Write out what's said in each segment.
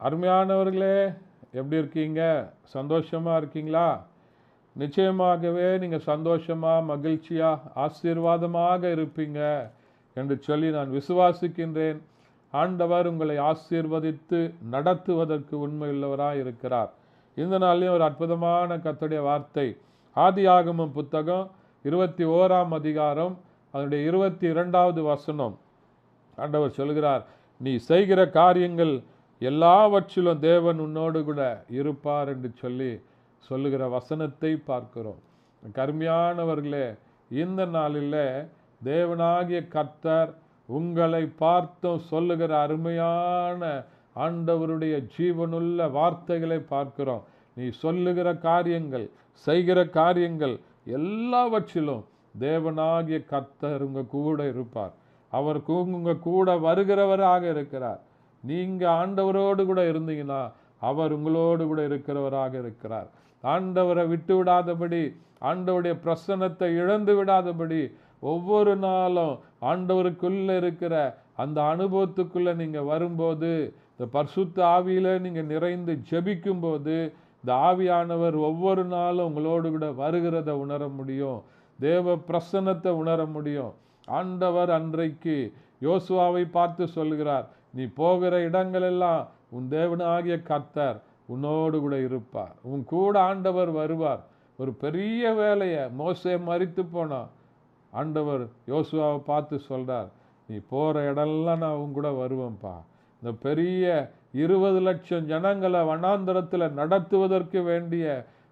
அருமையானவர்களே, எப்படி இருக்கீங்க? சந்தோஷமாக இருக்கீங்களா? நிச்சயமாகவே நீங்கள் சந்தோஷமாக, மகிழ்ச்சியாக, ஆசீர்வாதமாக இருப்பீங்க என்று சொல்லி நான் விசுவாசிக்கின்றேன். ஆண்டவர் உங்களை ஆசீர்வதித்து நடத்துவதற்கு உண்மையுள்ளவராக இருக்கிறார். இந்த நாளிலும் ஒரு அற்புதமான கர்த்தருடைய வார்த்தை, ஆதியாகமம் புத்தகம் 21ஆம் அதிகாரம் அதனுடைய 22வது வசனம். ஆண்டவர் சொல்கிறார், நீ செய்கிற காரியங்கள் எல்லாவற்றிலும் தேவன் உன்னோடு கூட இருப்பார் என்று சொல்லி சொல்லுகிற வசனத்தை பார்க்கிறோம். கருமையானவர்களே, இந்த நாளில் தேவனாகிய கர்த்தர் உங்களை பார்த்தும் சொல்லுகிற அருமையான ஆண்டவருடைய ஜீவனுள்ள வார்த்தைகளை பார்க்கிறோம். நீ சொல்லுகிற காரியங்கள், செய்கிற காரியங்கள் எல்லாவற்றிலும் தேவனாகிய கர்த்தர் உங்க கூட இருப்பார். அவர் உங்க கூட வருகிறவராக இருக்கிறார். நீங்க ஆண்டவரோடு கூட இருந்தீங்கன்னா அவர் உங்களோடு கூட இருக்கிறவராக இருக்கிறார். ஆண்டவரை விட்டு விடாதபடி, ஆண்டவருடைய பிரசன்னத்தை இழந்து விடாதபடி, ஒவ்வொரு நாளும் ஆண்டவருக்குள்ள இருக்கிற அந்த அனுபவத்துக்குள்ள நீங்க வரும்போது, இந்த பரிசுத்த ஆவியில நீங்க நிறைந்து ஜெபிக்கும் போது, இந்த ஆவியானவர் ஒவ்வொரு நாளும் உங்களோடு கூட வருகிறத உணர முடியும். தேவ பிரசன்னத்தை உணர முடியும். ஆண்டவர் அன்றைக்கு யோசுவாவை பார்த்து சொல்கிறார், நீ போகிற இடங்களெல்லாம் உன் தேவனாகிய கர்த்தர் உன்னோடு கூட இருப்பார். உன் கூட ஆண்டவர் வருவார். ஒரு பெரிய வேலையை, மோசே மரித்து போனான், ஆண்டவர் யோசுவாவை பார்த்து சொல்றார், நீ போற இடம்லாம் நான் உன் கூட வருவேன்ப்பா. இந்த பெரிய 20 லட்சம் ஜனங்களை வனாந்தரத்தில் நடத்துவதற்கு வேண்டிய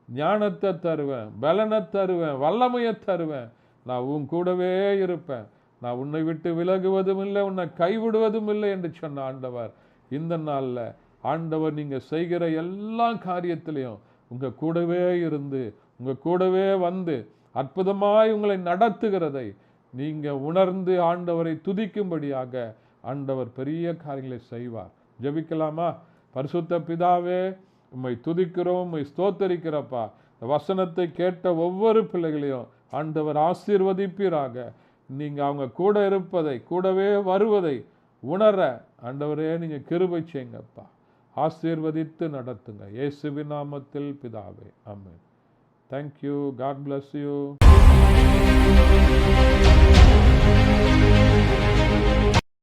ஞானத்தை தருவேன், பலனை தருவேன், வல்லமையை தருவேன். நான் உன் கூடவே இருப்பேன். நான் உன்னை விட்டு விலகுவதும் இல்லை, உன்னை கைவிடுவதும் இல்லை என்று சொன்ன ஆண்டவர், இந்த நாளில் ஆண்டவர் நீங்கள் செய்கிற எல்லா காரியத்திலையும் உங்கள் கூடவே இருந்து, உங்கள் கூடவே வந்து அற்புதமாய் உங்களை நடத்துகிறதை நீங்கள் உணர்ந்து ஆண்டவரை துதிக்கும்படியாக ஆண்டவர் பெரிய காரியங்களை செய்வார். ஜெபிக்கலாமா? பரிசுத்த பிதாவே, உம்மை துதிக்கிறோம், உம்மை ஸ்தோத்தரிக்கிறப்பா. வசனத்தை கேட்ட ஒவ்வொரு பிள்ளைகளையும் ஆண்டவர் ஆசீர்வதிப்பீராக. நீங்கள் அவங்க கூட இருப்பதை, கூடவே வருவதை உணர ஆண்டவரே நீங்கள் கிருபை செய்யுங்கப்பா. ஆசீர்வதித்து நடத்துங்க. இயேசுவின் நாமத்தில் பிதாவே, ஆமென். Thank you. God bless you.